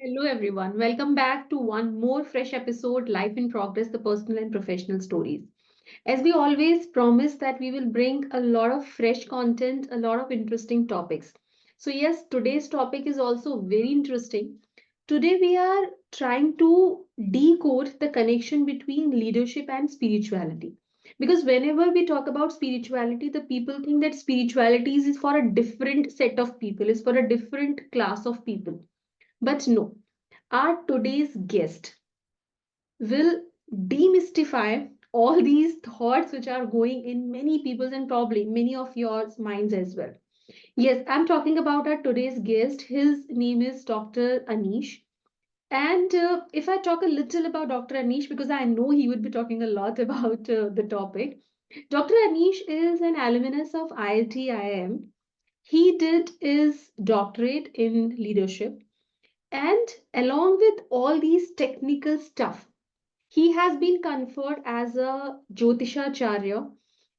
Hello, everyone. Welcome back to one more fresh episode, Life in Progress, the personal and professional stories. As we always promise that we will bring a lot of fresh content, a lot of interesting topics. So, yes, today's topic is also very interesting. Today, we are trying to decode the connection between leadership and spirituality. Because whenever we talk about spirituality, the people think that spirituality is for a different set of people, is for a different class of people. But no, our today's guest will demystify all these thoughts which are going in many people's and probably many of your minds as well. Yes, I'm talking about our today's guest. His name is Dr. Anish. And if I talk a little about Dr. Anish, because I know he would be talking a lot about the topic, Dr. Anish is an alumnus of IIT IIM. He did his doctorate in leadership, and along with all these technical stuff, he has been conferred as a Jyotishacharya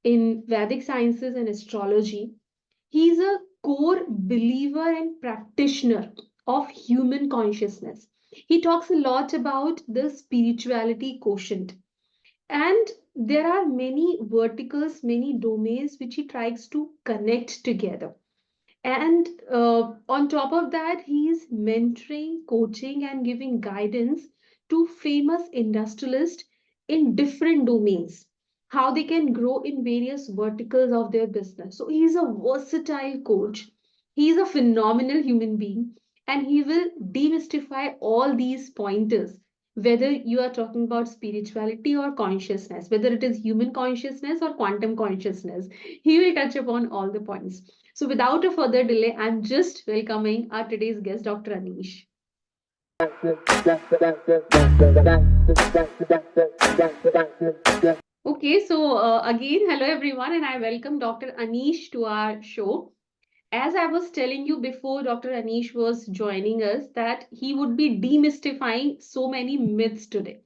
in Vedic sciences and astrology. He is a core believer and practitioner of human consciousness. He talks a lot about the spirituality quotient. And there are many verticals, many domains which he tries to connect together. And on top of that, he is mentoring, coaching, and giving guidance to famous industrialists in different domains, how they can grow in various verticals of their business. So he is a versatile coach. He is a phenomenal human being, and he will demystify all these pointers. Whether you are talking about spirituality or consciousness, whether it is human consciousness or quantum consciousness, he will touch upon all the points. So, without a further delay, I'm just welcoming our today's guest, Dr. Anish. Okay, so again, hello everyone, and I welcome Dr. Anish to our show. As I was telling you before, Dr. Anish was joining us, that he would be demystifying so many myths today.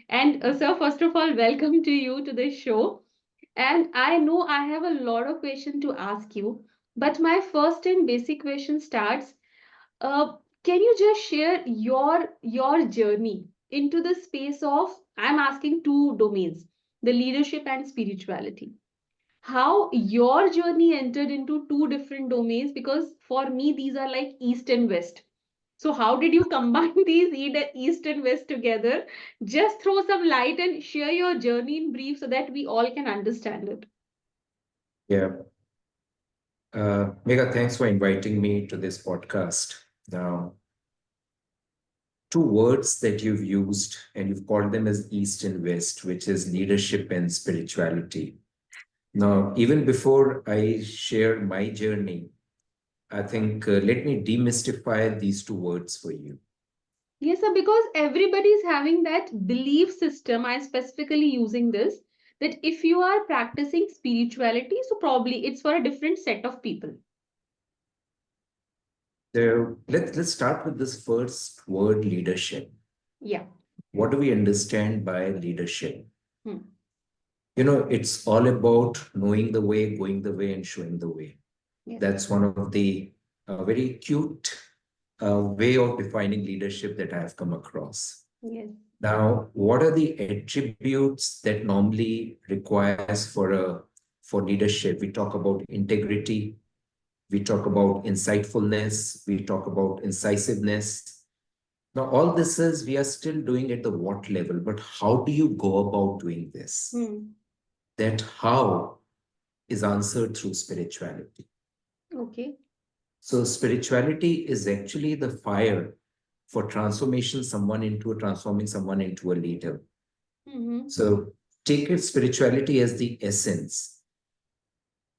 And sir, first of all, welcome to you to the show. And I know I have a lot of questions to ask you, but my first and basic question starts. Uh, can you just share your journey into the space of, I'm asking two domains, the leadership and spirituality. How your journey entered into two different domains, because for me these are like east and west. So how did you combine these east and west together? Just throw some light and share your journey in brief so that we all can understand it. Yeah. Megha, thanks for inviting me to this podcast. Now, two words that you've used, and you've called them as East and West, which is leadership and spirituality. Now, even before I share my journey, I think let me demystify these two words for you. Yes, sir, because everybody is having that belief system. I'm specifically using this, that if you are practicing spirituality, so probably it's for a different set of people. So let's start with this first word, leadership. Yeah. What do we understand by leadership? Hmm. It's all about knowing the way, going the way, and showing the way. Yes. That's one of the very cute way of defining leadership that I've come across. Yes. Now, what are the attributes that normally requires for leadership? We talk about integrity, we talk about insightfulness, we talk about incisiveness. Now, all this is we are still doing at the what level, but how do you go about doing this? Hmm. That how is answered through spirituality. Okay. So spirituality is actually the fire for transforming someone into a leader. Mm-hmm. So take it spirituality as the essence.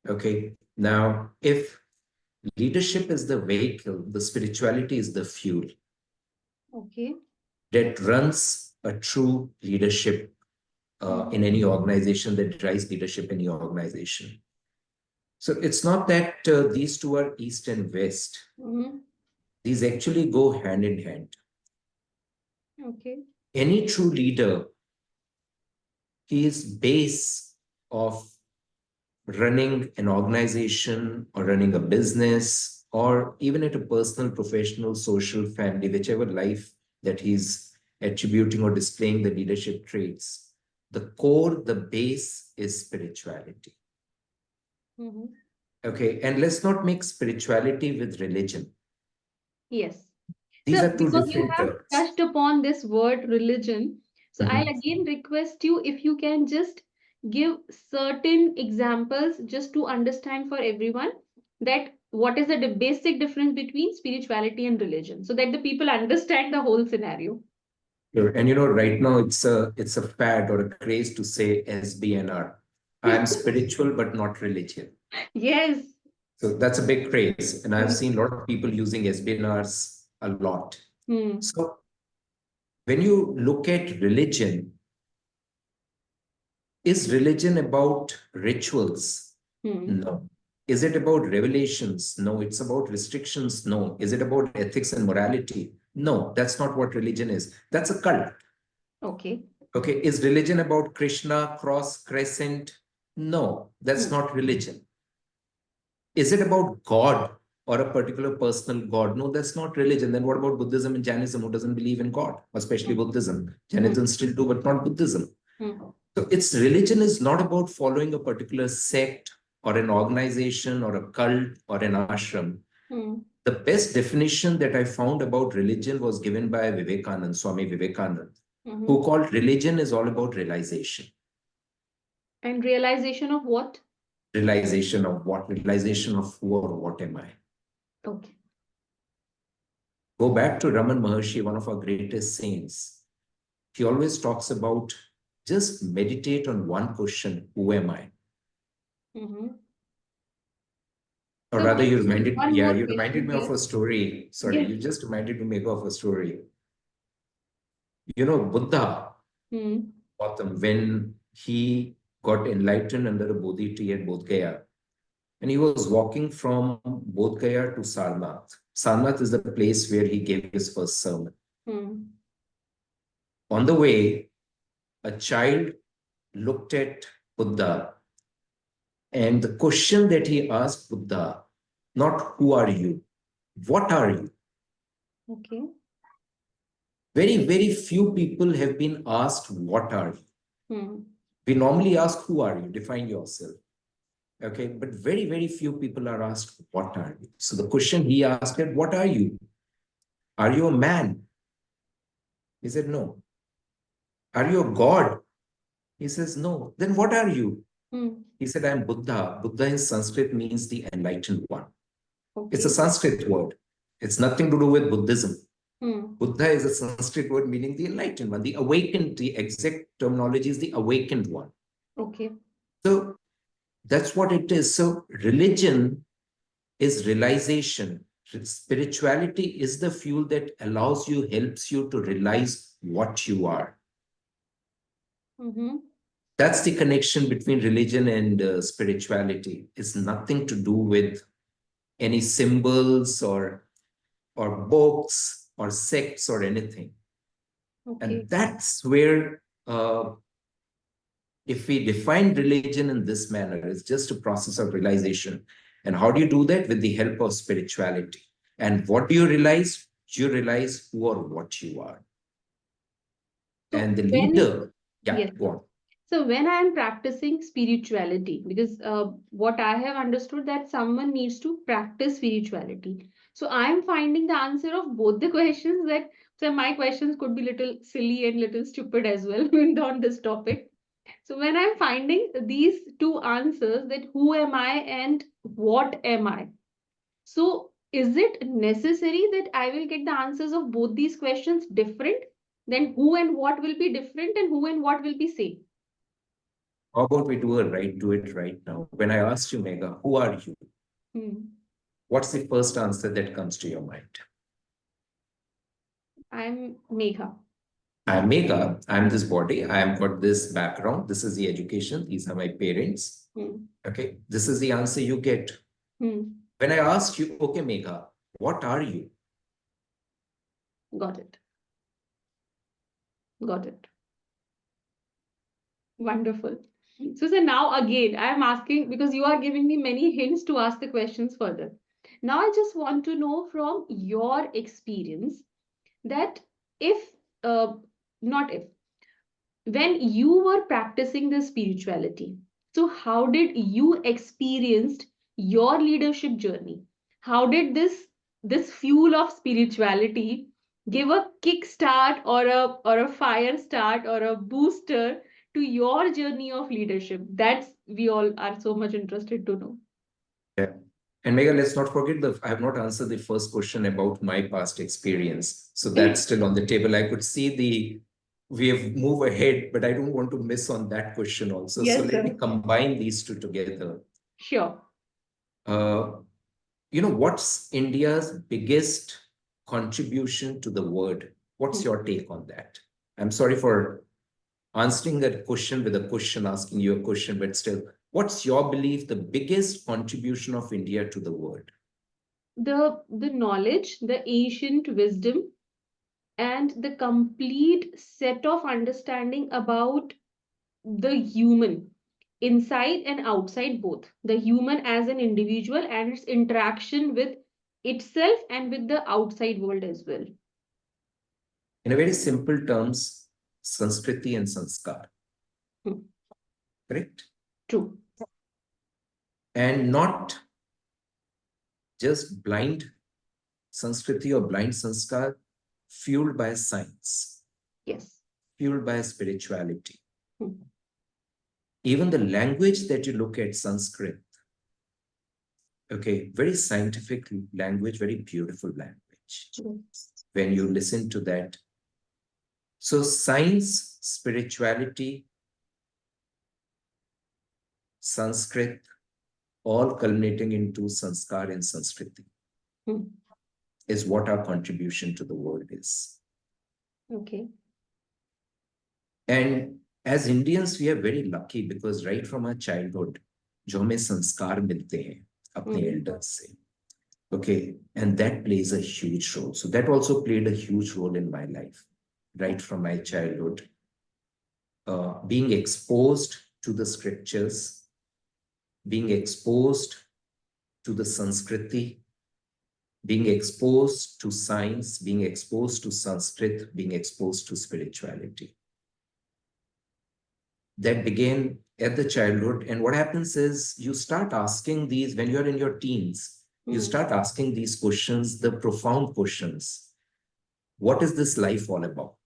Okay. Now, if leadership is the vehicle, the spirituality is the fuel Okay. that runs a true leadership Hmm. in any organization, that drives leadership in your organization. So it's not that these two are east and west. Mm-hmm. These actually go hand in hand. Okay. Any true leader, he is base of running an organization or running a business or even at a personal, professional, social, family, whichever life that he's attributing or displaying the leadership traits, the core, the base is spirituality. Mm-hmm. Okay, and let's not make spirituality with religion. Yes. These So, are two because you different have terms. touched upon this word religion, so I'll Mhm. again request you if you can just give certain examples just to understand for everyone that what is the basic difference between spirituality and religion, so that the people understand the whole scenario. Sure. And right now it's a fad or a craze to say SBNR. I'm spiritual but not religion. Yes. So that's a big craze. And I've Hmm. seen a lot of people using SBNRs a lot. Hmm. So when you look at religion, is religion about rituals? Hmm. No. Is it about revelations? No. It's about restrictions? No. Is it about ethics and morality? No, that's not what religion is. That's a cult. Okay. Okay. Is religion about Krishna, cross, crescent? No, that's Hmm. not religion. Is it about God or a particular personal God? No, that's not religion. Then what about Buddhism and Jainism, who doesn't believe in God, especially Buddhism? Hmm. Jainism still do, but not Buddhism. Hmm. So its religion is not about following a particular sect or an organization or a cult or an ashram. Hmm. The best definition that I found about religion was given by Vivekanand, Swami Vivekanand, Hmm. who called religion is all about realization. And realization of what? Realization of what? Realization of who or what am I? Okay. Go back to Raman Maharshi, one of our greatest saints. He always talks about just meditate on one question, who am I? Hmm. Or So rather, one yeah, more you reminded question me of here. a story. Sorry, Yes. you just reminded me of a story. Buddha, Hmm. Gautam, when he got enlightened under a Bodhi tree at Bodh Gaya, and he was walking from Bodh Gaya to Sarnath. Sarnath is the place where he gave his first sermon. Hmm. On the way, a child looked at Buddha, and the question that he asked Buddha, not who are you, what are you? Okay. Very, very few people have been asked, what are you? Hmm. We normally ask, who are you? Define yourself. Okay. But very, very few people are asked, what are you? So the question he asked is, what are you? Are you a man? He said, no. Are you a god? He says, no. Then what are you? Hmm. He said, I'm Buddha. Buddha in Sanskrit means the enlightened one. It's a Okay. Sanskrit word. It's nothing to do with Buddhism. Hmm. Buddha is a Sanskrit word meaning the enlightened one, the awakened. The exact terminology is the awakened one. Okay. So that's what it is. So religion is realization. Spirituality is the fuel that allows you, helps you to realize what you are. Mm-hmm. That's the connection between religion and spirituality. It's nothing to do with any symbols or books or sects or anything. Okay. And that's where, if we define religion in this manner, it's just a process of realization. And how do you do that? With the help of spirituality. And what do you realize? You realize who or what you are. So And the when leader, yeah, yes. go on. So when I am practicing spirituality, because what I have understood that someone needs to practice spirituality. So I am finding the answer of both the questions that so my questions could be little silly and little stupid as well on this topic. So when I'm finding these two answers that who am I and what am I? So is it necessary that I will get the answers of both these questions different? Then who and what will be different and who and what will be same? How about we do it right now? When I asked you, Megha, who are you? Hmm. What's the first answer that comes to your mind? I'm Megha. I'm Megha. I'm this body. I've got this background. This is the education. These are my parents. Hmm. Okay. This is the answer you get. Hmm. When I asked you, okay, Megha, what are you? Got it. Got it. Wonderful. So now again, I am asking because you are giving me many hints to ask the questions further. Now I just want to know from your experience that if, not if, when you were practicing the spirituality, so how did you experienced your leadership journey? How did this fuel of spirituality give a kickstart or a fire start or a booster to your journey of leadership? That's we all are so much interested to know. Yeah. And Megha, let's not forget I have not answered the first question about my past experience. So that's still on the table. I could see we have moved ahead, but I don't want to miss on that question also. So Yes, let me sir. combine these two together. Sure. Uh, what's India's biggest contribution to the world? What's Hmm. your take on that? I'm sorry for answering that question with a question, asking you a question, but still, what's your belief, the biggest contribution of India to the world? The knowledge, the ancient wisdom, and the complete set of understanding about the human inside and outside, both the human as an individual and its interaction with itself and with the outside world as well. In a very simple terms, Sanskriti and Sanskar, Hmm. correct? True. And not just blind Sanskriti or blind Sanskar, fueled by science, Yes. fueled by spirituality. Hmm. Even the language that you look at, Sanskrit, okay, very scientific language, very beautiful language. Yes. When you listen to that, so science, spirituality, Sanskrit, all culminating into Sanskar and Sanskriti Hmm. is what our contribution to the world is. Okay. And as Indians, we are very lucky because right from our childhood, जो हमें संस्कार मिलते हैं अपने Hmm. elders से, okay, and that plays a huge role. So that also played a huge role in my life, right from my childhood, being exposed to the scriptures, being exposed to the Sanskriti, being exposed to science, being exposed to Sanskrit, being exposed to spirituality. That began at the childhood. And what happens is you start asking these, when you're in your teens, you Hmm. start asking these questions, the profound questions. What is this life all about?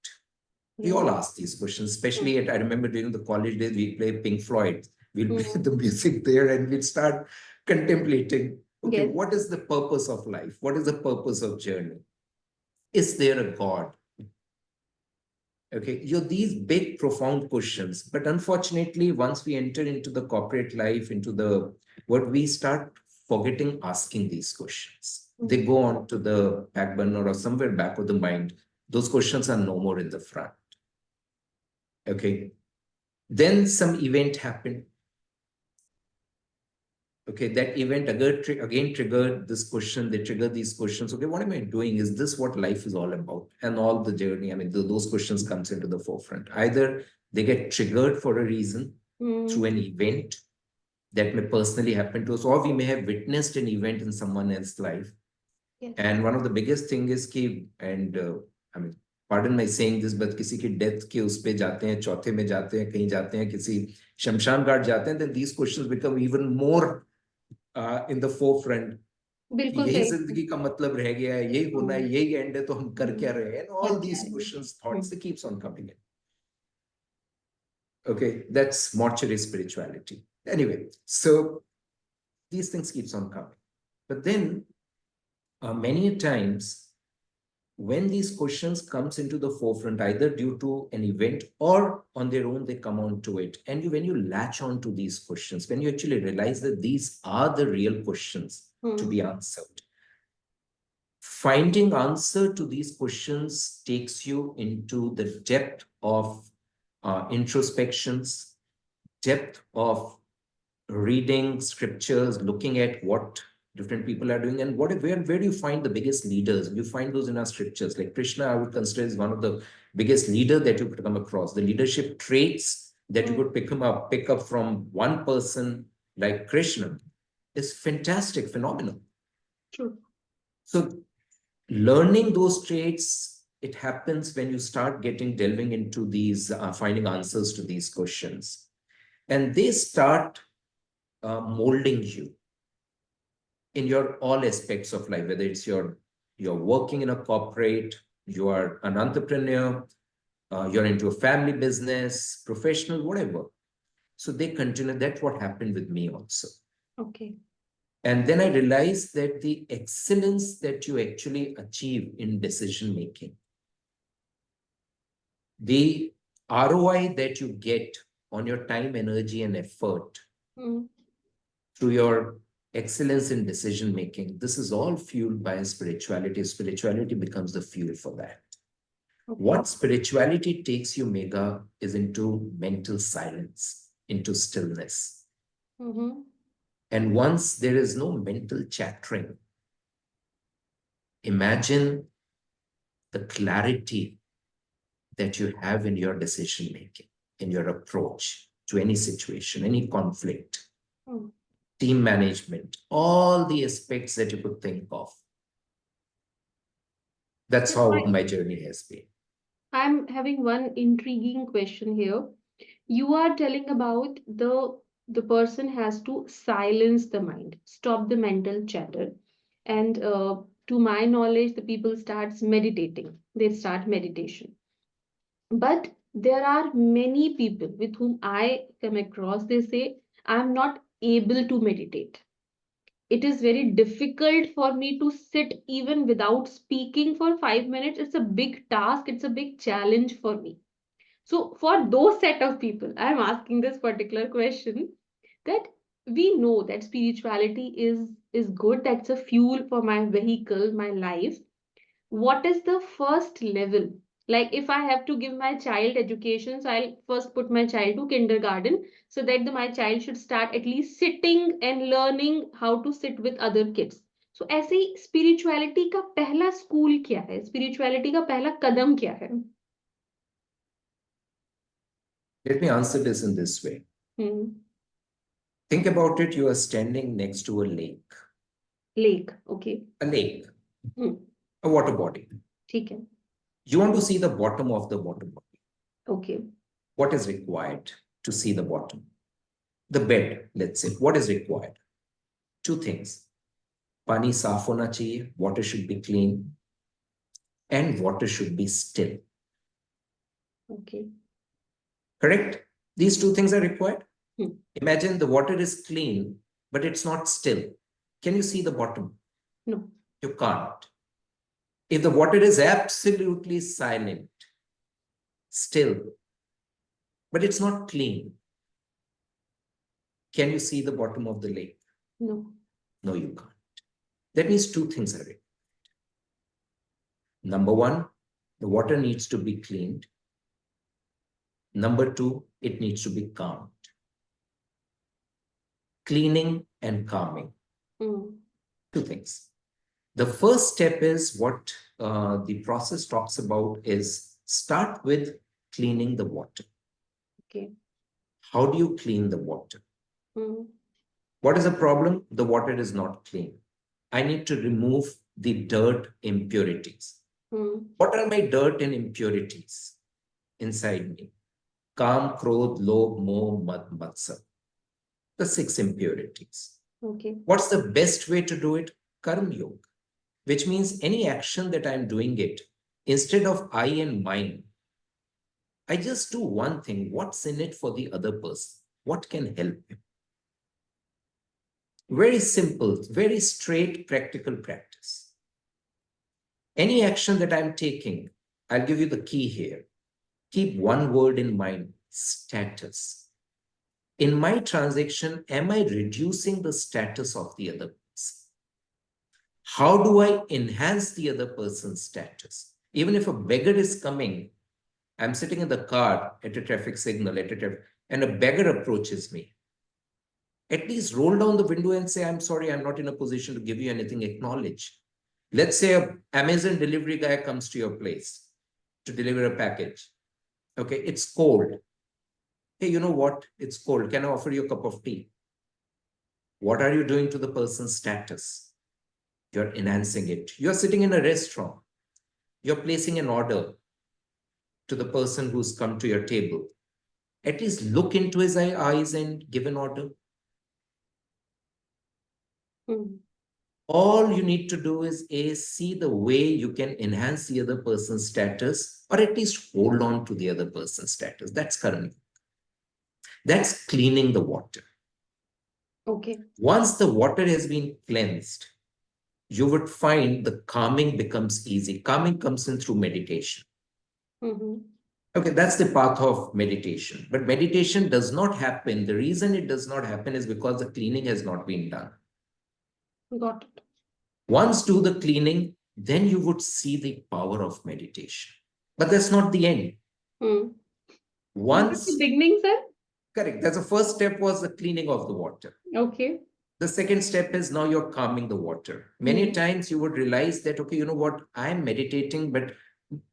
We Yeah. all ask these questions, especially I remember during the college days, we play Pink Floyd. We'll Hmm. play the music there and we'll start contemplating, okay, Yes. what is the purpose of life? What is the purpose of journey? Is there a God? Okay, these big, profound questions. But unfortunately, once we enter into the corporate life, into the what we start forgetting asking these questions. They Hmm. go on to the back burner or somewhere back of the mind. Those questions are no more in the front. Okay. Then some event happened. Okay, that event again triggered this question. They trigger these questions. Okay, what am I doing? Is this what life is all about? And all the journey. I mean, those questions comes into the forefront. Either they get triggered for a reason Hmm. through an event that may personally happen to us, or we may have witnessed an event in someone else's life. Yes. And one of the biggest thing is कि, and I mean, pardon my saying this, but किसी की death के उस पे जाते हैं, चौथे में जाते हैं, कहीं जाते हैं, किसी शमशान घाट जाते हैं, then these questions become even more in the forefront. कि बिल्कुल यही सही. जिंदगी का मतलब रह गया है, यही होना है, Hmm. यही एंड है, तो हम कर क्या Hmm. रहे हैं? And कर all क्या these रहे हैं? questions, Hmm. thoughts, they keeps on coming in. Okay, that's mortuary spirituality. Anyway, so these things keeps on coming. But then many times when these questions comes into the forefront, either due to an event or on their own, they come on to it. And when you latch on to these questions, when you actually realize that these are the real questions to Hmm. be answered, finding answer to these questions takes you into the depth of introspections, depth of reading scriptures, looking at what different people are doing, and where do you find the biggest leaders? You find those in our scriptures. Like Krishna, I would consider is one of the biggest leader that you could come across. The leadership traits that you Hmm. could pick up from one person like Krishna is fantastic, phenomenal. True. So learning those traits, it happens when you start delving into these, finding answers to these questions. And they start molding you in your all aspects of life, whether it's you're working in a corporate, you are an entrepreneur, you're into a family business, professional, whatever. So they continue. That's what happened with me also. Okay. And then I realized that the excellence that you actually achieve in decision making, the ROI that you get on your time, energy, and effort Mm. through your excellence in decision making, this is all fueled by spirituality. Spirituality becomes the fuel for that. Okay. What spirituality takes you, Megha, is into mental silence, into stillness. Mm-hmm. And once there is no mental chattering, imagine the clarity that you have in your decision making, in your approach to any situation, any conflict, Mm. team management, all the aspects that you could think of. That's Yes, how my journey has been. I'm having one intriguing question here. You are telling about the person has to silence the mind, stop the mental chatter, and to my knowledge, the people starts meditating. They start meditation. But there are many people with whom I come across. They say I'm not able to meditate. It is very difficult for me to sit even without speaking for 5 minutes. It's a big task. It's a big challenge for me. So for those set of people, I'm asking this particular question that we know that spirituality is good. That's a fuel for my vehicle, my life. What is the first level? Like if I have to give my child education, so I'll first put my child to kindergarten so that my child should start at least sitting and learning how to sit with other kids. So ऐसे ही spirituality का पहला school क्या है? Spirituality का पहला कदम क्या है? Let me answer this in this way. Hmm. Think about it. You are standing next to a lake, Lake. Okay. a lake, Hmm. a water body. ठीक है. You want to see the bottom of the water body. Okay. What is required to see the bottom? The bed, let's say. What is required? Two things. Pani saaf hona chahiye, water should be clean, and water should be still. Okay. Correct? These two things are required. Hmm. Imagine the water is clean, but it's not still. Can you see the bottom? No. You can't. If the water is absolutely silent, still, but it's not clean, can you see the bottom of the lake? No. No, you can't. That means two things are required. Number one, the water needs to be cleaned. Number two, it needs to be calmed. Cleaning and calming. Hmm. Two things. The first step is what the process talks about is start with cleaning the water. Okay. How do you clean the water? Hmm. What is the problem? The water is not clean. I need to remove the dirt impurities. Hmm. What are my dirt and impurities inside me? Kam, Krodh, Lobh, Moh, Mad, Matsar. The six impurities. Okay. What's the best way to do it? Karma yoga, which means any action that I'm doing it, instead of I and mine, I just do one thing. What's in it for the other person? What can help him? Very simple, very straight, practical practice. Any action that I'm taking, I'll give you the key here. Keep one word in mind, status. In my transaction, am I reducing the status of the other person? How do I enhance the other person's status? Even if a beggar is coming, I'm sitting in the car at a traffic signal, and a beggar approaches me. At least roll down the window and say, I'm sorry, I'm not in a position to give you anything, acknowledge. Let's say an Amazon delivery guy comes to your place to deliver a package. Okay, it's cold. Hey, you know what? It's cold. Can I offer you a cup of tea? What are you doing to the person's status? You're enhancing it. You're sitting in a restaurant. You're placing an order to the person who's come to your table. At least look into his eyes and give an order. All you need to do is see the way you can enhance the other person's status, or at least hold on to the other person's status. That's karma. That's cleaning the water. Okay. Once the water has been cleansed, you would find the calming becomes easy. Calming comes in through meditation. Okay, that's the path of meditation. But meditation does not happen. The reason it does not happen is because the cleaning has not been done. Got it. Once do the cleaning, then you would see the power of meditation. But that's not the end. Once the beginning, sir? Correct. That's the first step, was the cleaning of the water. Okay. The second step is now you're calming the water. Many times you would realize that, okay, you know what, I'm meditating, but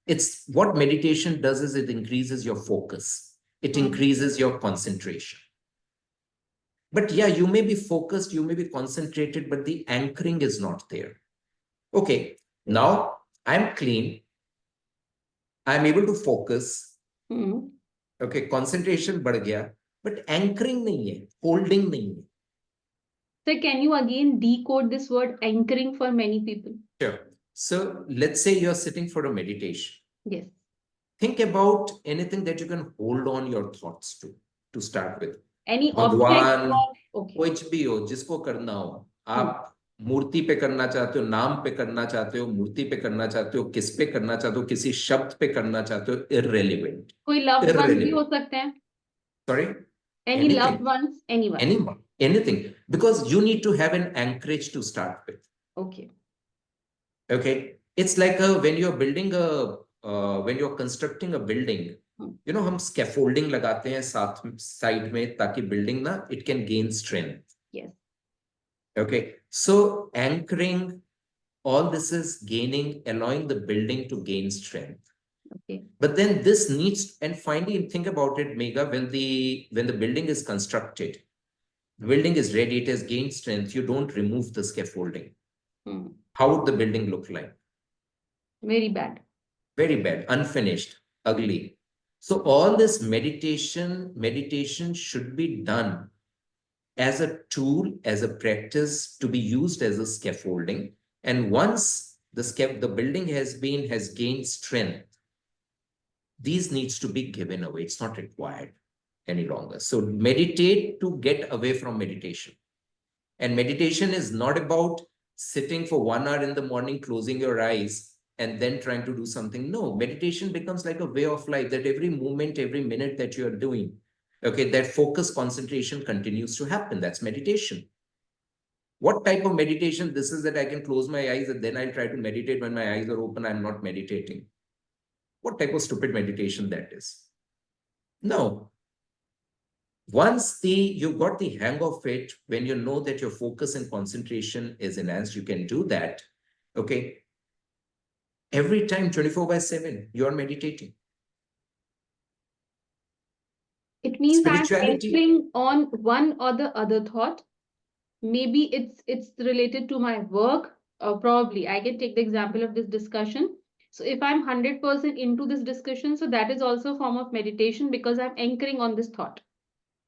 it's what meditation does is it increases your focus. It increases your concentration. But yeah, you may be focused, you may be concentrated, but the anchoring is not there. Okay, now I'm clean. I'm able to focus. Okay, concentration बढ़ गया, but anchoring नहीं है, holding नहीं है. So can you again decode this word anchoring for many people? Sure. So let's say you're sitting for a meditation. Yes. Think about anything that you can hold on your thoughts to start with. Any भगवान, object? कुछ भी हो, जिसको करना हो, आप मूर्ति पे करना चाहते हो, नाम पे करना चाहते हो, मूर्ति पे करना चाहते हो, किस पे करना चाहते हो, किसी शब्द पे करना चाहते हो, irrelevant. कोई loved ones भी हो सकते हैं. Sorry? Any loved ones, anyone. Anyone, anything. Because you need to have an anchorage to start with. Okay. Okay. It's like when you're building when you're constructing a building, you know, हम scaffolding लगाते हैं साथ side में ताकि building ना it can gain strength. Yes. Okay. So anchoring, all this is gaining, allowing the building to gain strength. Okay. But then this needs, and finally think about it, Megha, when the building is constructed, the building is ready, it has gained strength, you don't remove the scaffolding. How would the building look like? Very bad. Very bad, unfinished, ugly. So all this meditation should be done as a tool, as a practice to be used as a scaffolding. And once the building has gained strength, these needs to be given away. It's not required any longer. So meditate to get away from meditation. And meditation is not about sitting for 1 hour in the morning, closing your eyes, and then trying to do something. No, meditation becomes like a way of life, that every moment, every minute that you are doing, okay, that focus, concentration continues to happen. That's meditation. What type of meditation this is, that I can close my eyes and then I'll try to meditate when my eyes are open, I'm not meditating. What type of stupid meditation that is? No. Once you got the hang of it, when you know that your focus and concentration is enhanced, you can do that. Okay. Every time, 24/7, you're meditating. It means I'm Spirituality. entering on one or the other thought. Maybe it's related to my work. Probably I can take the example of this discussion. So if I'm 100% into this discussion, so that is also a form of meditation because I'm anchoring on this thought.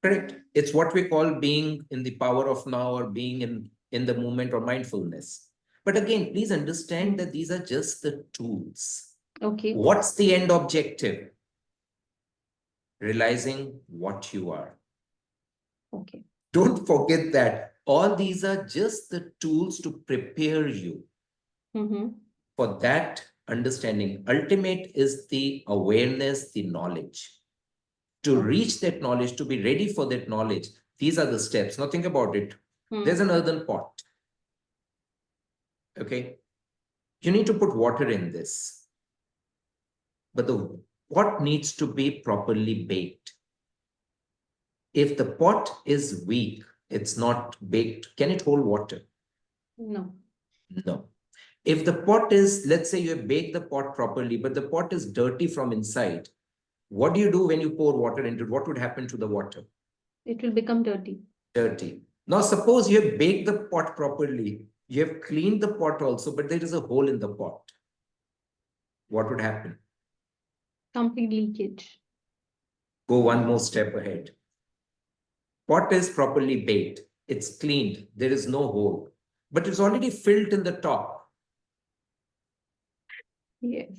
Correct. It's what we call being in the power of now, or being in the moment, or mindfulness. But again, please understand that these are just the tools. Okay. What's the end objective? Realizing what you are. Okay. Don't forget that. All these are just the tools to prepare you for that understanding. Ultimate is the awareness, the knowledge. To reach that knowledge, to be ready for that knowledge, these are the steps. Now think about it. There's an earthen pot. Okay. You need to put water in this. But the pot needs to be properly baked. If the pot is weak, it's not baked, can it hold water? No. No. If the pot is, let's say you have baked the pot properly, but the pot is dirty from inside, what do you do when you pour water into it? What would happen to the water? It will become dirty. Dirty. Now, suppose you have baked the pot properly, You have cleaned the pot also, but there is a hole in the pot. What would happen? Complete leakage. Go one more step ahead. Pot is properly baked. It's cleaned. There is no hole, but it's already filled in the top. Yes.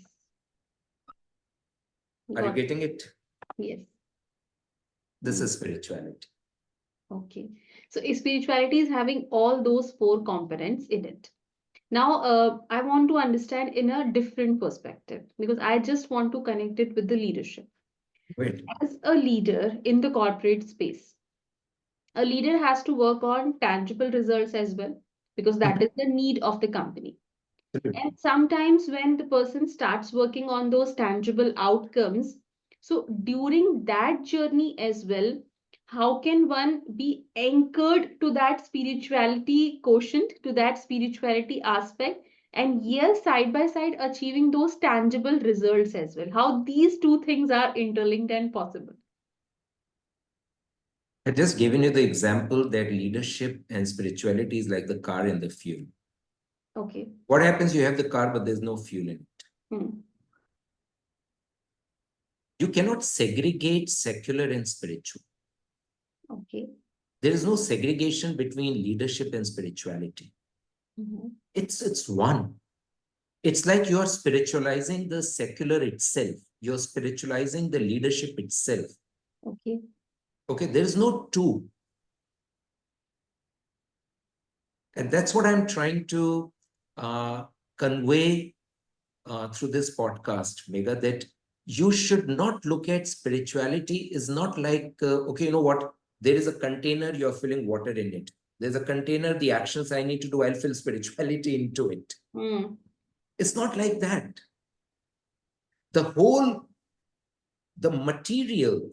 Are you Got it. getting it? Yes. This is spirituality. Okay. So spirituality is having all those four components in it. Now, I want to understand in a different perspective because I just want to connect it with the leadership. Wait. As a leader in the corporate space, a leader has to work on tangible results as well because that is the need of the company. And sometimes when the person starts working on those tangible outcomes, so during that journey as well, how can one be anchored to that spirituality quotient, to that spirituality aspect, and yes, side by side achieving those tangible results as well? How these two things are interlinked and possible? I've just given you the example that leadership and spirituality is like the car and the fuel. Okay. What happens? You have the car, but there's no fuel in it. Hmm. You cannot segregate secular and spiritual. Okay. There is no segregation between leadership and spirituality. Mhm. It's one. It's like you are spiritualizing the secular itself. You're spiritualizing the leadership itself. Okay. Okay, there is no two. And that's what I'm trying to convey through this podcast, Megha, that you should not look at spirituality is not like, okay, you know what? There is a container, you're filling water in it. There's a container, the actions I need to do, I'll fill spirituality into it. Hmm. It's not like that. The whole, the material,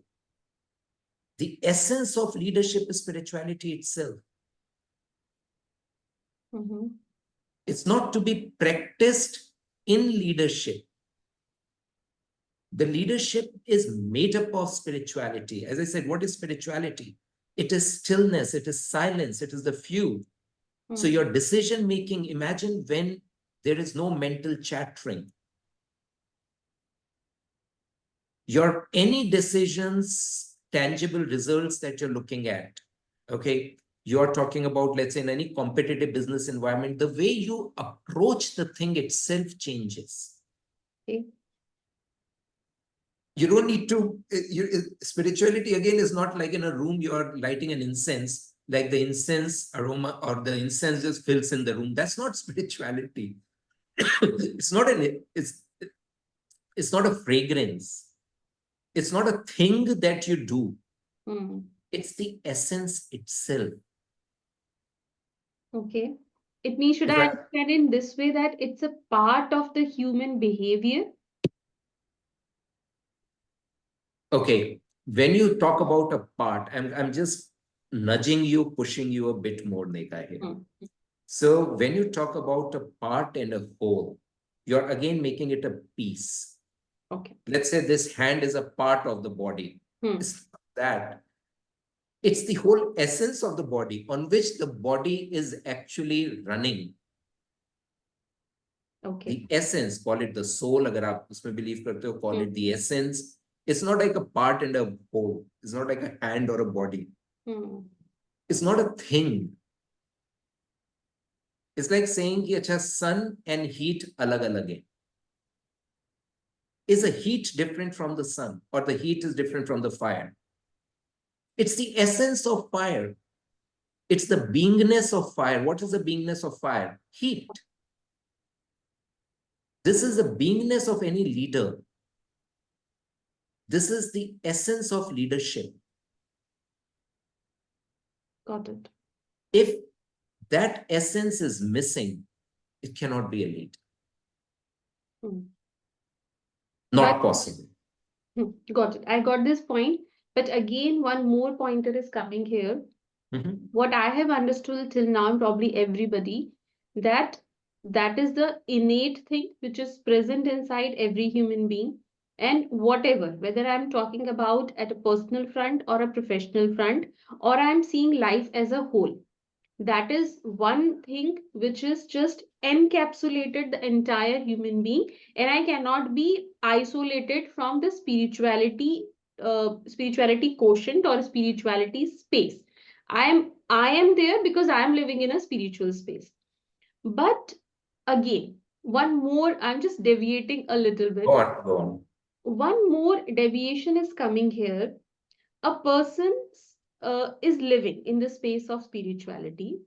the essence of leadership is spirituality itself. Mhm. It's not to be practiced in leadership. The leadership is made up of spirituality. As I said, what is spirituality? It is stillness, it is silence, it is the few. So Hmm. your decision making, imagine when there is no mental chattering. Your any decisions, tangible results that you're looking at, okay, you're talking about, let's say, in any competitive business environment, the way you approach the thing itself changes. Okay. You don't need to, spirituality again is not like in a room you're lighting an incense, like the incense aroma or the incense just fills in the room. That's not spirituality. it's not an it's not a fragrance. It's not a thing that you do. Hmm. It's the essence itself. Okay. It means, should If I I, understand in this way that it's a part of the human behavior? okay, when you talk about a part, I'm just nudging you, pushing you a bit more, Megha, here. Hmm. So when you talk about a part and a whole, you're again making it a piece. Okay. Let's say this hand is a part of the body. Hmm. It's not that. It's the whole essence of the body on which the body is actually running. Okay. The essence, call it the soul, agar aap usme believe karte ho, call Hmm. it the essence. It's not like a part and a whole. It's not like a hand or a body. Hmm. It's not a thing. It's like saying कि अच्छा sun and heat alag alag hai. Is a heat different from the sun or the heat is different from the fire? It's the essence of fire. It's the beingness of fire. What is the beingness of fire? Heat. This is the beingness of any leader. This is the essence of leadership. Got it. If that essence is missing, it cannot be a leader. Hmm. But Not possible. got it. I got this point. But again, one more pointer is coming here. Mhm. What I have understood till now, and probably everybody, that that is the innate thing which is present inside every human being. And whatever, whether I'm talking about at a personal front or a professional front, or I'm seeing life as a whole, That is one thing which is just encapsulated the entire human being, and I cannot be isolated from the spirituality quotient or spirituality space. I am there because I am living in a spiritual space. But again, one more, I'm just deviating a little Go bit. on, go on. One more deviation is coming here. A person is living in the space of spirituality,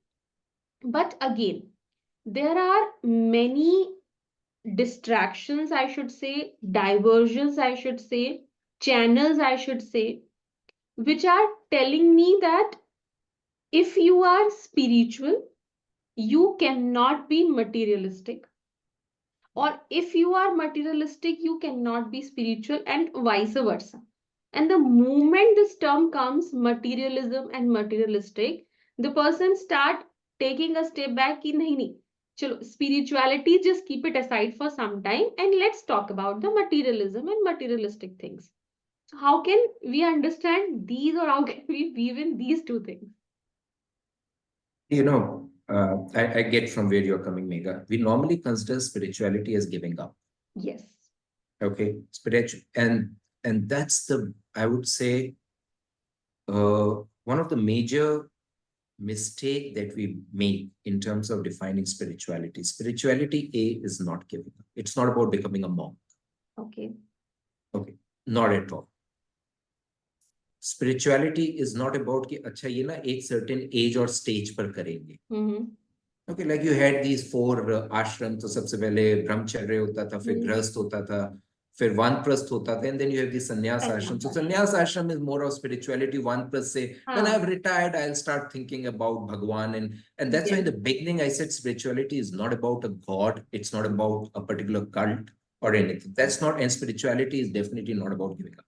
but again, there are many distractions, I should say, diversions, I should say, channels, I should say, which are telling me that if you are spiritual, you cannot be materialistic, or if you are materialistic, you cannot be spiritual, and vice versa. And the moment this term comes, materialism and materialistic, the person start taking a step back in nahi, nahi. Chalo, spirituality, just keep it aside for some time and let's talk about the materialism and materialistic things. So how can we understand these, or how can we weave in these two things? I get from where you're coming, Megha. We normally consider spirituality as giving up. Yes. Okay, spiritual, and that's the, I would say, one of the major mistake that we make in terms of defining spirituality. Spirituality, A, is not giving up. It's not about becoming a monk. Okay. Okay, not at all. Spirituality is not about कि अच्छा ये ना एक certain age or stage पर करेंगे. Okay, like you had these four ashram. तो सबसे पहले ब्रह्मचर्य होता था, फिर गृहस्थ होता था, फिर वानप्रस्थ होता था, and then you have the sannyas ashram. So sannyas ashram is more of spirituality. Vaनप्रस्थ say, when I've retired, I'll start thinking about Bhagwan, and that's why in the beginning I said spirituality is not about a god. It's not about a particular cult or anything. That's not, and spirituality is definitely not about giving up.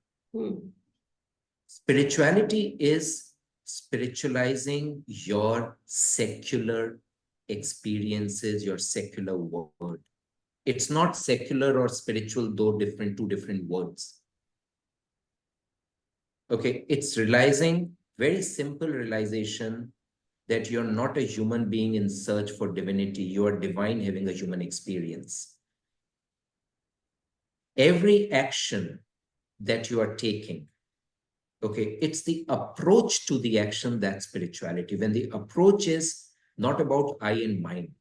Spirituality is spiritualizing your secular experiences, your secular world. It's not secular or spiritual, though different, two different words. Okay, it's realizing, very simple realization, that you're not a human being in search for divinity. You are divine having a human experience. Every action that you are taking, okay, it's the approach to the action that's spirituality. When the approach is not about I and mine,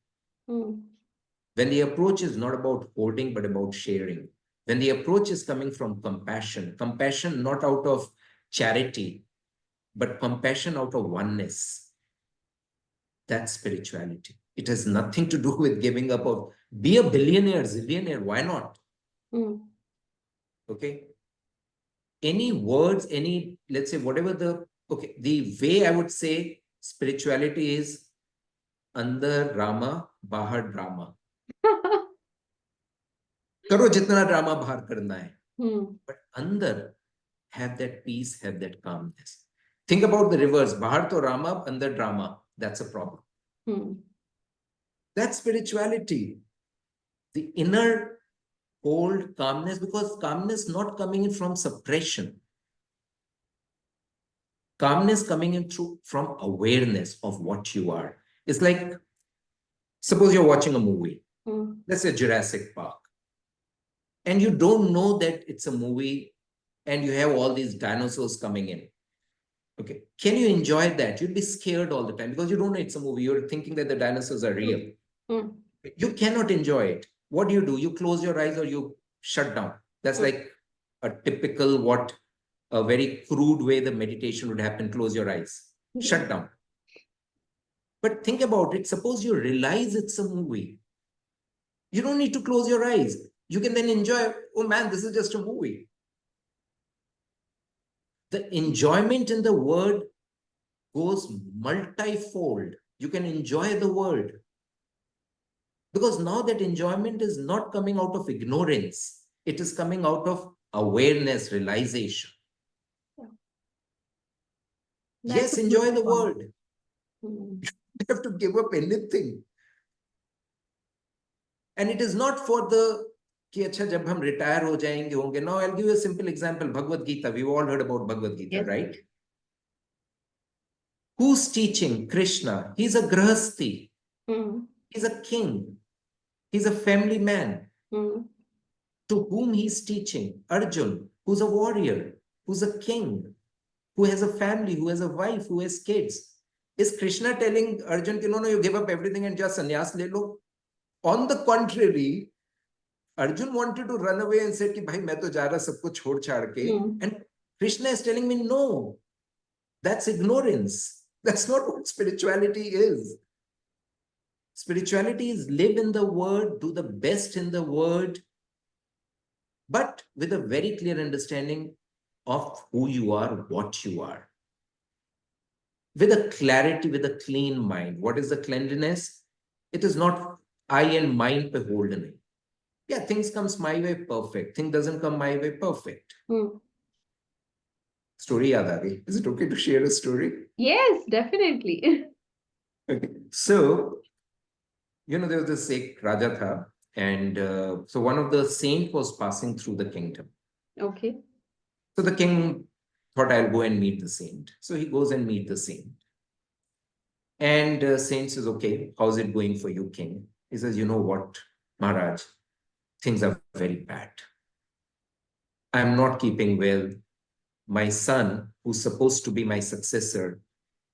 when the approach is not about holding but about sharing, when the approach is coming from compassion, compassion not out of charity, but compassion out of oneness, that's spirituality. It has nothing to do with giving up of, be a billionaire, zillionaire, why not? Okay. Any words, any, let's say, whatever the, okay, the way I would say spirituality is andar Rama, bahar drama. Karo jitna drama bahar karna hai. But andar, have that peace, have that calmness. Think about the reverse. Bahar to Rama, andar drama. That's a problem. That's spirituality. The inner cold calmness, because calmness not coming in from suppression. Calmness coming in through from awareness of what you are. It's like, suppose you're watching a movie, let's say Jurassic Park, and you don't know that it's a movie and you have all these dinosaurs coming in. Okay, can you enjoy that? You'll be scared all the time because you don't know it's a movie. You're thinking that the dinosaurs are real. You cannot enjoy it. What do? You close your eyes or you shut down. That's like a typical, what a very crude way the meditation would happen. Close your eyes, shut down. But think about it. Suppose you realize it's a movie. You don't need to close your eyes. You can then enjoy, oh man, this is just a movie. The enjoyment in the word goes multifold. You can enjoy the word. Because now that enjoyment is not coming out of ignorance. It is coming out of awareness, realization. Yes, enjoy the word. You have to give up anything. And it is not for the कि अच्छा जब हम retire हो जाएंगे होंगे. Now I'll give you a simple example. Bhagavad Gita. We've all heard about Bhagavad Gita, right? Who's teaching? Krishna. He's a grahasti. Mm. He's a king. He's a family man. Mm. To whom he's teaching? Arjun, who's a warrior, who's a king, who has a family, who has a wife, who has kids. Is Krishna telling Arjun, no, no, you give up everything and just sannyas le lo? On the contrary, Arjun wanted to run away and said, Bhai, main to ja raha sab kuch chhod chhad ke. Mm. And Krishna is telling me, no, that's ignorance. That's not what spirituality is. Spirituality is live in the word, do the best in the word, but with a very clear understanding of who you are, what you are. With a clarity, with a clean mind. What is the cleanliness? It is not I and mind beholden. Yeah, things comes my way, perfect. Thing doesn't come my way, perfect. Mm. Story yaad aa gayi. Is it okay to share a story? Yes, definitely. Okay. So, there was this Sikh Raja tha, and so one of the saint was passing through the kingdom. Okay. So the king thought, I'll go and meet the saint. So he goes and meet the saint. And saint says, okay, how's it going for you, king? He says, you know what, Maharaj, things are very bad. I'm not keeping well. My son, who's supposed to be my successor,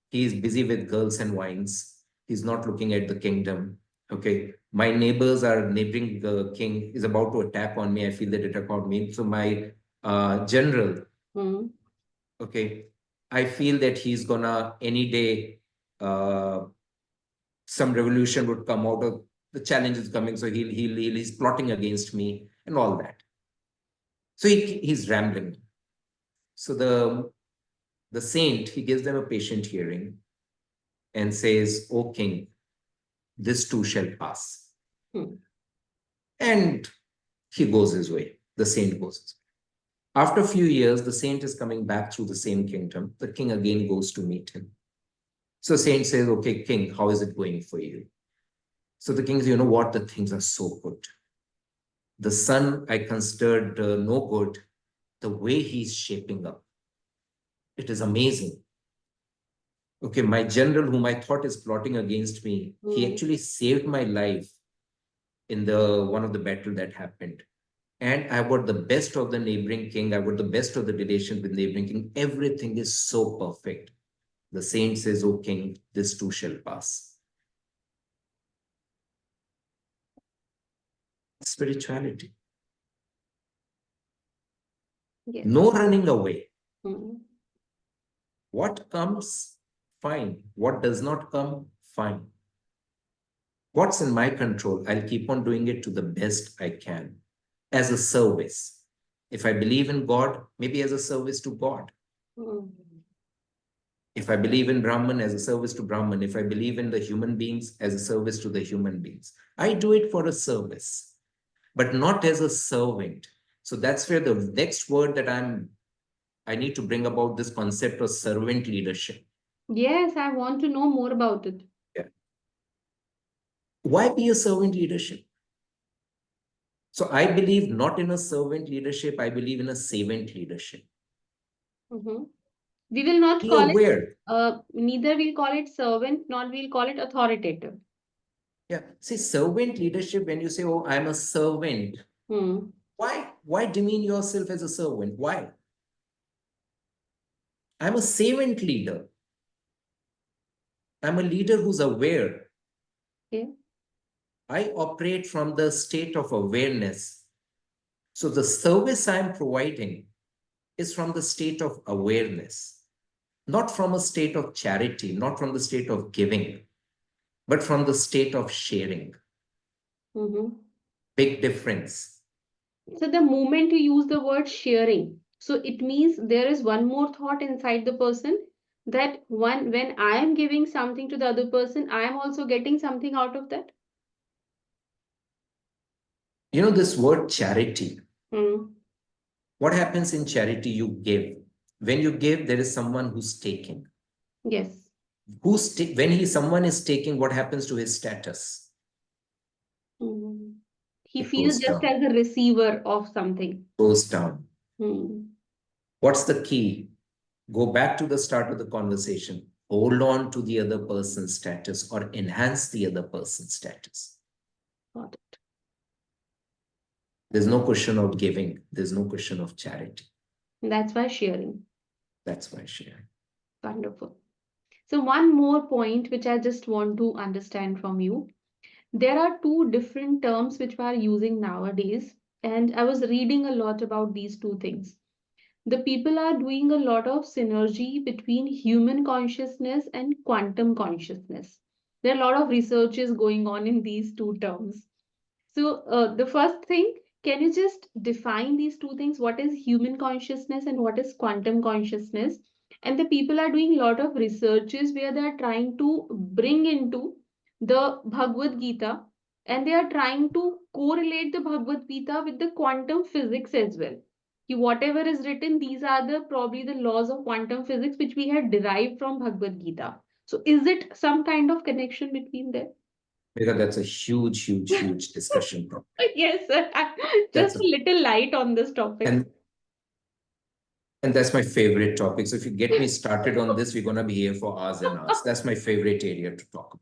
he is busy with girls and wines. He's not looking at the kingdom. Okay. My neighboring king is about to attack on me. I feel that attack on me. So my general, Mm. okay, I feel that he's gonna any day, some revolution would come out of the challenge is coming. So he's plotting against me and all that. So he's rambling. So the saint, he gives them a patient hearing and says, O king, this too shall pass. Mm. And he goes his way. The saint goes his way. After a few years, the saint is coming back through the same kingdom. The king again goes to meet him. So saint says, okay, king, how is it going for you? So the king says, you know what? The things are so good. The son I considered no good. The way he's shaping up, it is amazing. Okay, my general, whom I thought is plotting against me, he actually saved my life in the one of the battle that happened. And I got the best of the neighboring king. I got the best of the relation with neighboring king. Everything is so perfect. The saint says, O king, this too shall pass. Spirituality. Yes. No running away. Mm. What comes, fine. What does not come, fine. What's in my control, I'll keep on doing it to the best I can as a service. If I believe in God, maybe as a service to God. Mm. If I believe in Brahman, as a service to Brahman. If I believe in the human beings, as a service to the human beings. I do it for a service, but not as a servant. So that's where the next word that I need to bring about this concept of servant leadership. Yes, I want to know more about it. Yeah. Why be a servant leadership? So I believe not in a servant leadership, I believe in a servant leadership. Mm-hmm. We will not Be call it, aware. neither we'll call it servant, nor we'll call it authoritative. Yeah. See, servant leadership, when you say, oh, I'm a servant, Hmm. why demean yourself as a servant? Why? I'm a servant leader. I'm a leader who's aware. Okay. I operate from the state of awareness. So the service I'm providing is from the state of awareness, not from a state of charity, not from the state of giving, but from the state of sharing. Mm-hmm. Big difference. So the moment you use the word sharing, so it means there is one more thought inside the person that when I am giving something to the other person, I am also getting something out of that. You know, this word charity. Mm. What happens in charity? You give. When you give, there is someone who's taking. Yes. When someone is taking, what happens to his status? Mm. He It feels goes just down. as a receiver of something. Goes down. Mm. What's the key? Go back to the start of the conversation. hold on to the other person's status or enhance the other person's status. Got it. There's no question of giving. There's no question of charity. That's why sharing. That's why sharing. Wonderful. So one more point which I just want to understand from you. There are two different terms which we are using nowadays, and I was reading a lot about these two things. The people are doing a lot of synergy between human consciousness and quantum consciousness. There are a lot of researches going on in these two terms. So, the first thing, can you just define these two things? What is human consciousness and what is quantum consciousness? And the people are doing a lot of researches where they are trying to bring into the Bhagavad Gita, and they are trying to correlate the Bhagavad Gita with the quantum physics as well. Whatever is written, these are the probably the laws of quantum physics which we had derived from Bhagavad Gita. So, is it some kind of connection between them? Because that's a huge discussion topic. Yes, sir. That's Just a, a little light on this topic. and that's my favorite topic. So if you get me started on this, we're gonna be here for hours and hours. That's my favorite area to talk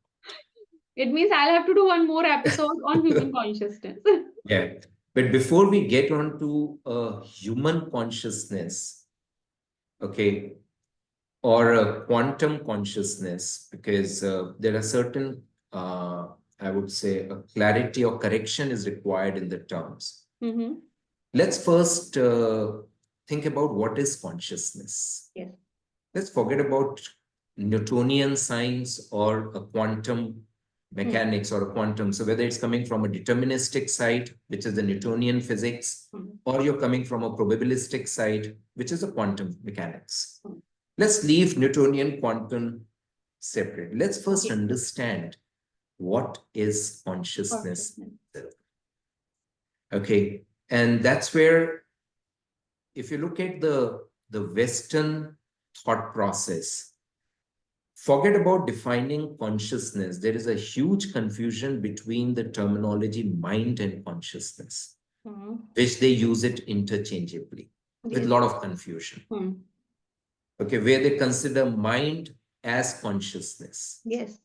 It means I'll have to do one more episode on human about. consciousness. Yeah. But before we get on to human consciousness, okay, or a quantum consciousness, because there are certain, I would say, a clarity or correction is required in the terms. Mm-hmm. Let's first think about what is consciousness. Yes. Let's forget about Newtonian science or a quantum mechanics or a quantum. So whether it's coming from a deterministic side, which is the Newtonian physics, or you're coming from a probabilistic side, which is a quantum mechanics. Let's leave Newtonian quantum separate. Let's first understand what is consciousness. Okay. And that's where, if you look at the Western thought process, forget about defining consciousness. There is a huge confusion between the terminology mind and consciousness, which they use it interchangeably with a lot of confusion. Okay, where they consider mind as consciousness. Yes.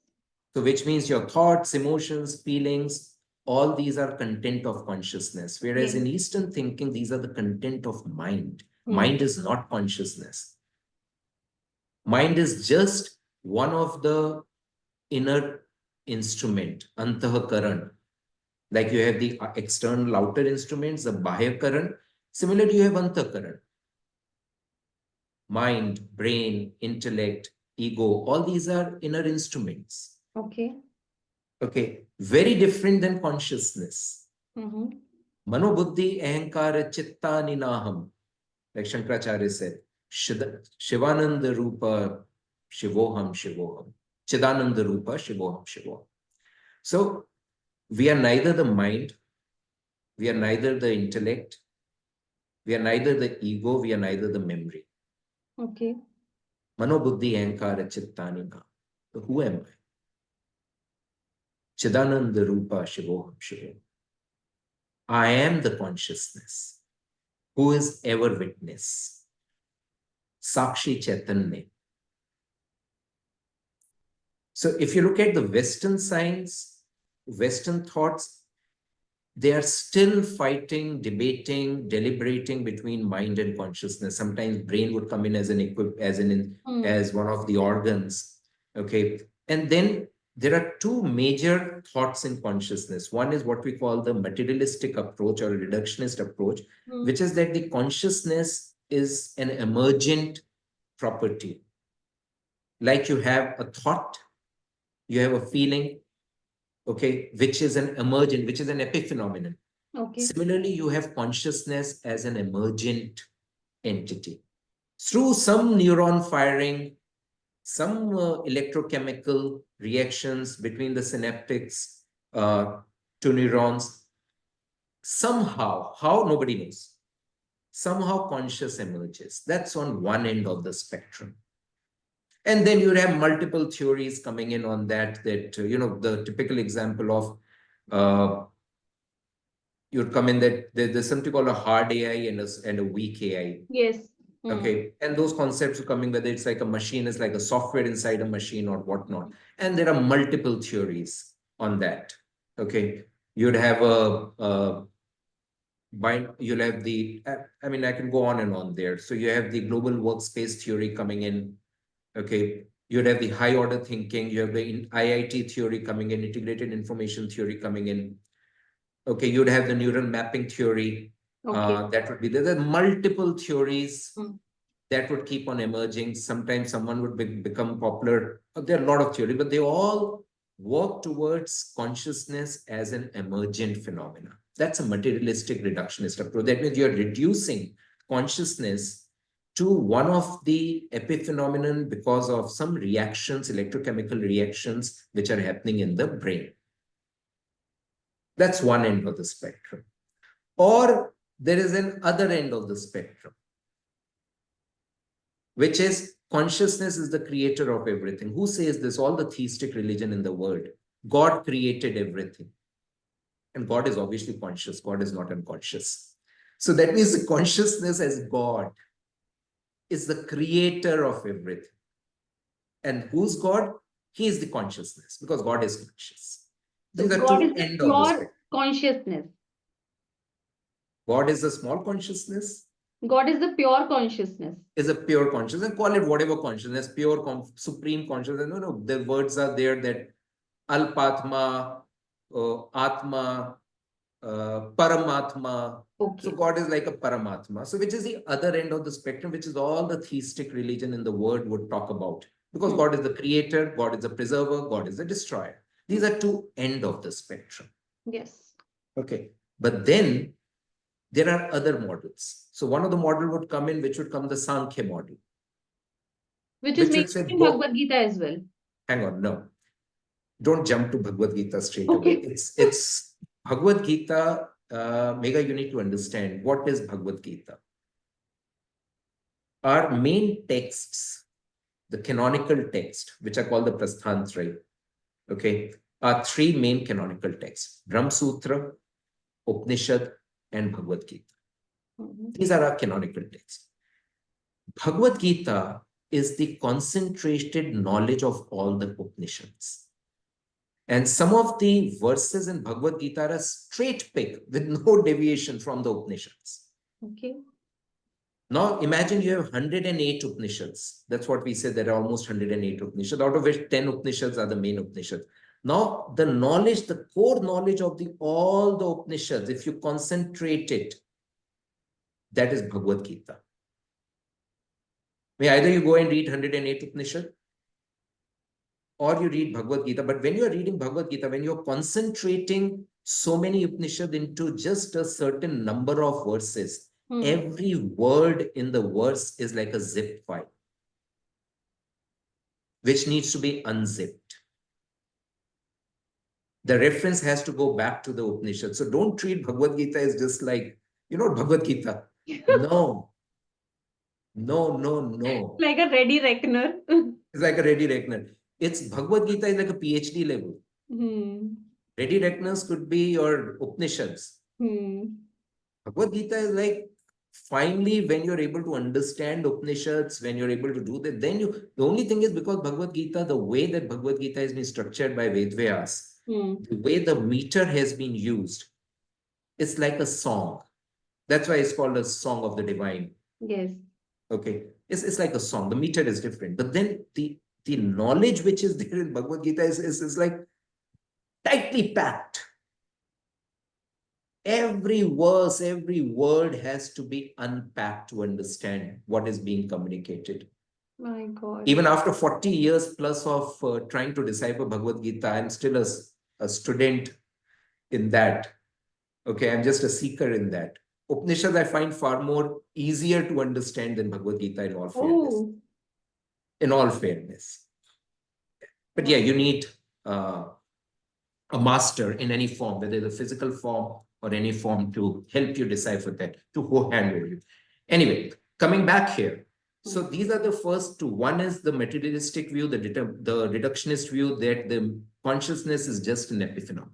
So which means your thoughts, emotions, feelings, all these are content of consciousness. Whereas in Eastern thinking, these are the content of mind. Mind is not consciousness. Mind is just one of the inner instrument, antahakaran. Like you have the external outer instruments, the bahya Similarly, you have antahakaran. Mind, brain, intellect, ego, all these are inner instruments. Okay. Okay, very different than consciousness. Mano buddhi ahankara chitta ninaham, like Shankaracharya said, Shivananda Rupa Shivoham Shivoham, Chidananda Rupa Shivoham Shivoham. So we are neither the mind, we are neither the intellect, we are neither the ego, we are neither the memory. Okay. Mano buddhi ahankara chitta ninaham. So who am I? Chidananda Rupa Shivoham Shivoham. I am the consciousness who is ever witness. Sakshi Chaitanya. So if you look at the Western science, Western thoughts, they are still fighting, debating, deliberating between mind and consciousness. Sometimes brain would come in as as one of the organs. Okay. And then there are two major thoughts in consciousness. One is what we call the materialistic approach or reductionist approach, which is that the consciousness is an emergent property. Like you have a thought, you have a feeling, okay, which is an emergent, which is an epiphenomenon. Okay. Similarly, you have consciousness as an emergent entity. Through some neuron firing, some electrochemical reactions between the synaptics to neurons, somehow, how nobody knows, somehow conscious emerges. That's on one end of the spectrum. And then you have multiple theories coming in on that, the typical example of, you'd come in that there's something called a hard AI and a weak AI. Yes. Okay. And those concepts are coming, whether it's like a machine is like a software inside a machine or whatnot. And there are multiple theories on that. Okay. You'd have you'll have I mean, I can go on and on there. So you have the global workspace theory coming in. Okay. You'd have the high order thinking. You have the IIT theory coming in, integrated information theory coming in. Okay. You'd have the neural mapping theory. Okay. That would be there are multiple theories Mm. that would keep on emerging. Sometimes someone would become popular. There are a lot of theory, but they all work towards consciousness as an emergent phenomena. That's a materialistic reductionist approach. That means you're reducing consciousness to one of the epiphenomenon because of some reactions, electrochemical reactions, which are happening in the brain. That's one end of the spectrum. Or there is an other end of the spectrum, which is consciousness is the creator of everything. Who says this? All the theistic religion in the world. God created everything. And God is obviously conscious. God is not unconscious. So that means the consciousness as God is the creator of everything. And who's God? He is the consciousness, because God is conscious. So These are God is two the ends of the pure spectrum. consciousness. God is the small consciousness. God is the pure consciousness. Is a pure consciousness. Call it whatever consciousness, pure, supreme consciousness. No, the words are there that Alpatma, Atma, Paramatma. So Okay. God is like a Paramatma. So which is the other end of the spectrum, which is all the theistic religion in the world would talk about. Because God is the creator, God is the preserver, God is the destroyer. These are two ends of the spectrum. Yes. Okay. But then there are other models. So one of the model would come in, which would come the Sankhya model. Which is Which mentioned would say in both. Bhagavad Gita as well. Hang on, no. Don't jump to Bhagavad Gita straight away. Okay. It's Bhagavad Gita. Megha, you need to understand what is Bhagavad Gita. Our main texts, the canonical text, which are called the Prasthantraya, okay, are three main canonical texts: Brahma Sutra, Upanishad, and Bhagavad Gita. These are our canonical texts. Bhagavad Gita is the concentrated knowledge of all the Upanishads. And some of the verses in Bhagavad Gita are a straight pick with no deviation from the Upanishads. Okay. Now imagine you have 108 Upanishads. That's what we say. There are almost 108 Upanishads, out of which 10 Upanishads are the main Upanishads. Now the knowledge, the core knowledge of all the Upanishads, if you concentrate it, that is Bhagavad Gita. Either you go and read 108 Upanishads, or you read Bhagavad Gita. But when you are reading Bhagavad Gita, when you're concentrating so many Upanishads into just a certain number of verses, every word in the verse is like a zip file, which needs to be unzipped. The reference has to go back to the Upanishad. So don't treat Bhagavad Gita as just like, Bhagavad Gita. No. Like a ready reckoner. It's like a ready reckoner. It's Bhagavad Gita is like a PhD level. Ready reckoners could be your Upanishads. Bhagavad Gita is like, finally, when you're able to understand Upanishads, when you're able to do that, then the only thing is, because Bhagavad Gita, the way that Bhagavad Gita has been structured by Vedvyas, the way the meter has been used, it's like a song. That's why it's called a song of the divine. Yes. Okay. It's like a song. The meter is different. But then the knowledge which is there in Bhagavad Gita is like tightly packed. Every verse, every word has to be unpacked to understand what is being communicated. My God. Even after 40 years plus of trying to decipher Bhagavad Gita, I'm still a student in that. Okay, I'm just a seeker in that. Upanishads I find far more easier to understand than Bhagavad Gita, in all fairness. In all fairness. But yeah, you need a master in any form, whether it's a physical form or any form, to help you decipher that, to handle you. Anyway, coming back here. So these are the first two. One is the materialistic view, the reductionist view, that the consciousness is just an epiphenomenon.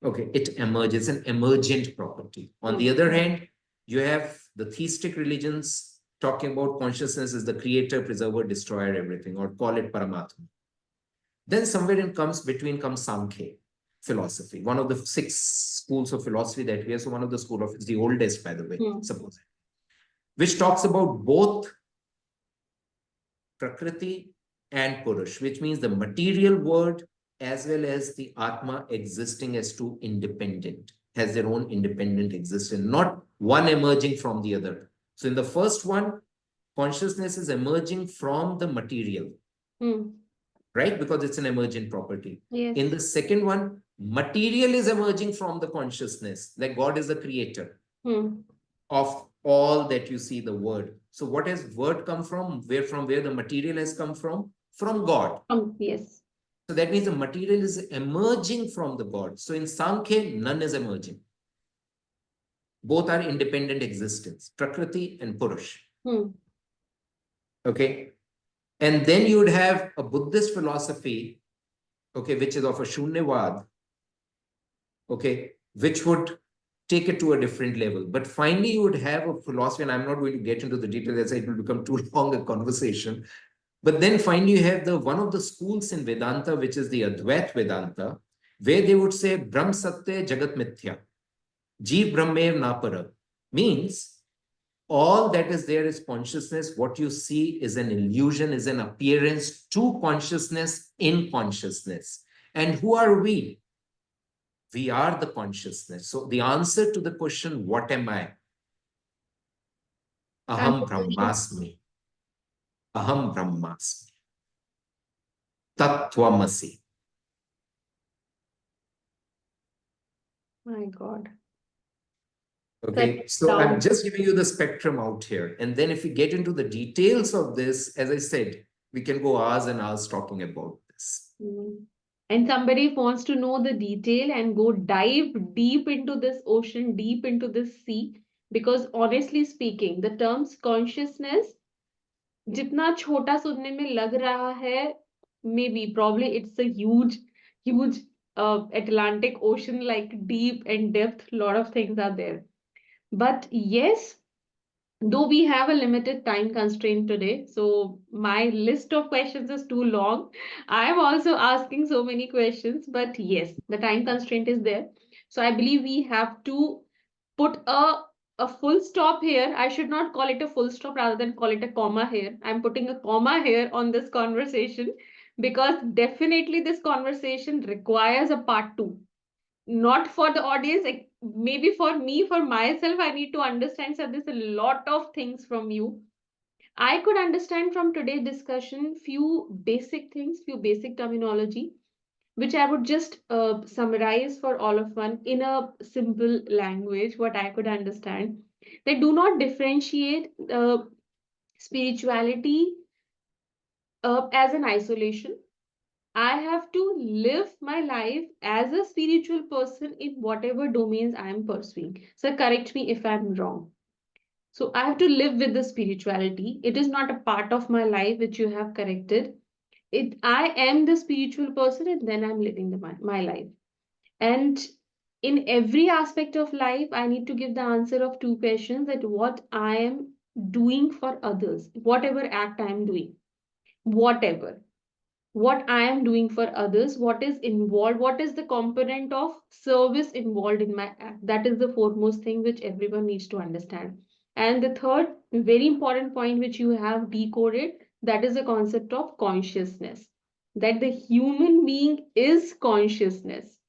Okay, it emerges, an emergent property. On the other hand, you have The theistic religions talking about consciousness is the creator, preserver, destroyer, everything, or call it Paramatma. Then somewhere in between comes Sankhya philosophy, one of the 6 schools of philosophy that we have. So one of the school of, it's the oldest, by the way, suppose, which talks about both Prakriti and Purush, which means the material world as well as the Atma existing as two independent, has their own independent existence, not one emerging from the other. So in the first one, consciousness is emerging from the material, right? Because it's an emergent property. Yes. In the second one, material is emerging from the consciousness, like God is the creator of all that you see, the word. So what has word come from? Where the material has come from? From God. Yes. So that means the material is emerging from the God. So in Sankhya, none is emerging. Both are independent existence, Prakriti and Purush. Okay. And then you would have a Buddhist philosophy, okay, which is of a Shunyavad, okay, which would take it to a different level. But finally, you would have a philosophy, and I'm not going to get into the details, as it will become too long a conversation. But then finally, you have one of the schools in Vedanta, which is the Advait Vedanta, where they would say Brahm Satya Jagat Mithya, Jeev Brahmev Napara, means all that is there is consciousness. What you see is an illusion, is an appearance to consciousness in consciousness. And who are we? We are the consciousness. So the answer to the question, what am I? Aham Brahmasmi. Aham Brahmasmi. Tattvamasi. My God. Okay, so I'm just giving you the spectrum out here. And then if we get into the details of this, as I said, we can go hours and hours talking about this. And somebody wants to know the detail and go dive deep into this ocean, deep into this sea, because honestly speaking, the terms consciousness, जितना छोटा सुनने में लग रहा है, maybe probably it's a huge Atlantic Ocean, like deep and depth, lot of things are there. But yes, though we have a limited time constraint today, so my list of questions is too long. I'm also asking so many questions, but yes, the time constraint is there. So I believe we have to put a full stop here. I should not call it a full stop, rather than call it a comma here. I'm putting a comma here on this conversation, because definitely this conversation requires a part 2, not for the audience, like maybe for me, for myself. I need to understand, so there's a lot of things from you. I could understand from today's discussion few basic things, few basic terminology, which I would just summarize for all of one in a simple language, what I could understand. They do not differentiate spirituality as an isolation. I have to live my life as a spiritual person in whatever domains I am pursuing. So correct me if I'm wrong. So I have to live with the spirituality. It is not a part of my life which you have corrected. I am the spiritual person, and then I'm living my life. And in every aspect of life, I need to give the answer of two questions: that what I am doing for others, whatever act I am doing, whatever what I am doing for others, what is involved, what is the component of service involved in my act. That is the foremost thing which everyone needs to understand. And the third very important point which you have decoded, that is the concept of consciousness, that the human being is consciousness.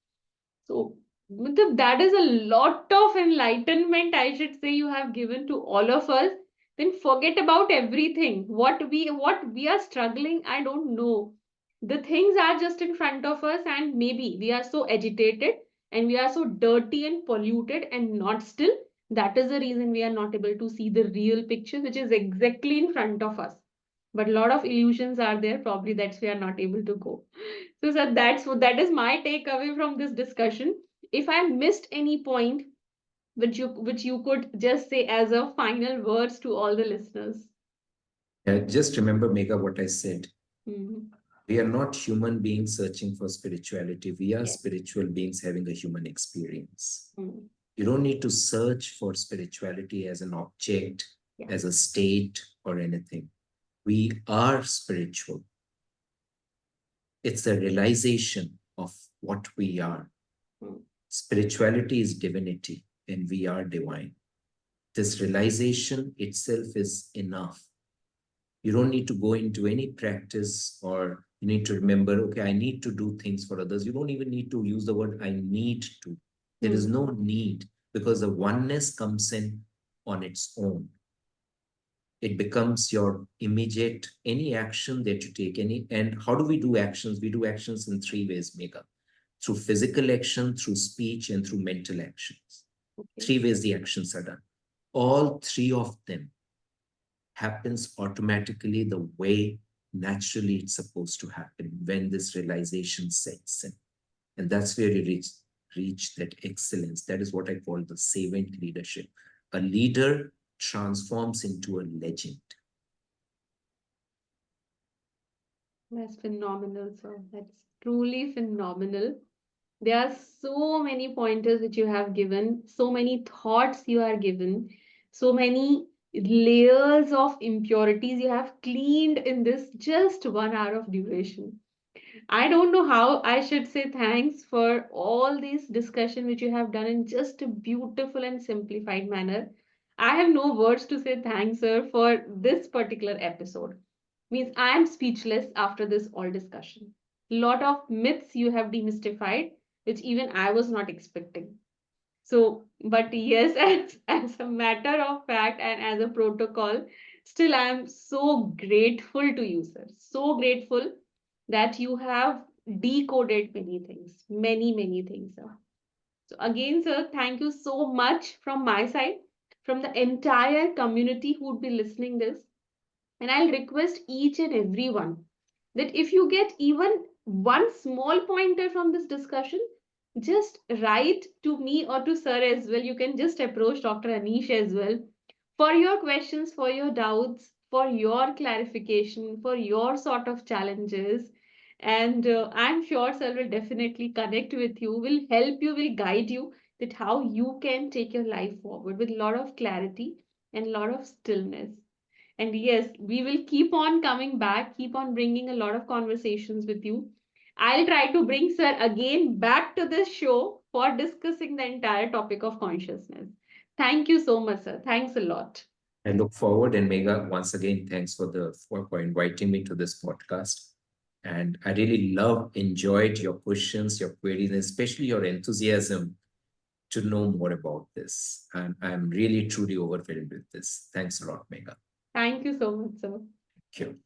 So that is a lot of enlightenment, I should say, you have given to all of us. Then forget about everything. What we are struggling, I don't know. The things are just in front of us, and maybe we are so agitated and we are so dirty and polluted and not still. That is the reason we are not able to see the real picture, which is exactly in front of us. But a lot of illusions are there. Probably that's we are not able to go. So, sir, that is my takeaway from this discussion. If I missed any point, which you could just say as a final words to all the listeners. Just remember, Megha, what I said. Mhm. We are not human beings searching for spirituality. We are Yes. spiritual beings having a human experience. Mhm. You don't need to search for spirituality as an object, Yeah. as a state, or anything. We are spiritual. It's a realization of what we are. Mm. Spirituality is divinity, and we are divine. This realization itself is enough. You don't need to go into any practice, or you need to remember, okay, I need to do things for others. You don't even need to use the word I need to. There is Mm. no need, because the oneness comes in on its own. It becomes your immediate, any action that you take, and how do we do actions? We do actions in three ways, Megha. Through physical action, through speech, and through mental actions. Okay. Three ways the actions are done. All three of them happens automatically the way naturally it's supposed to happen when this realization sets in. And that's where you reach that excellence. That is what I call the servant leadership. A leader transforms into a legend. That's phenomenal, sir. That's truly phenomenal. There are so many pointers which you have given, so many thoughts you are given, so many layers of impurities you have cleaned in this just 1 hour of duration. I don't know how I should say thanks for all this discussion which you have done in just a beautiful and simplified manner. I have no words to say thanks, sir, for this particular episode. Means I am speechless after this all discussion. Lot of myths you have demystified, which even I was not expecting. So, but yes, as a matter of fact and as a protocol, still I am so grateful to you, sir. So grateful that you have decoded many things, many things, sir. So again, sir, thank you so much from my side, from the entire community who would be listening this. And I'll request each and every one that if you get even one small pointer from this discussion, just write to me or to sir as well. You can just approach Dr. Anish as well for your questions, for your doubts, for your clarification, for your sort of challenges. And I'm sure sir will definitely connect with you, will help you, will guide you that how you can take your life forward with a lot of clarity and a lot of stillness. And yes, we will keep on coming back, keep on bringing a lot of conversations with you. I'll try to bring Sir again back to this show for discussing the entire topic of consciousness. Thank you so much, Sir. Thanks a lot. I look forward, and Megha, once again, thanks for inviting me to this podcast. And I really enjoyed your questions, your queries, and especially your enthusiasm to know more about this. I'm really truly overwhelmed with this. Thanks a lot, Megha. Thank you so much, Sir. Thank you.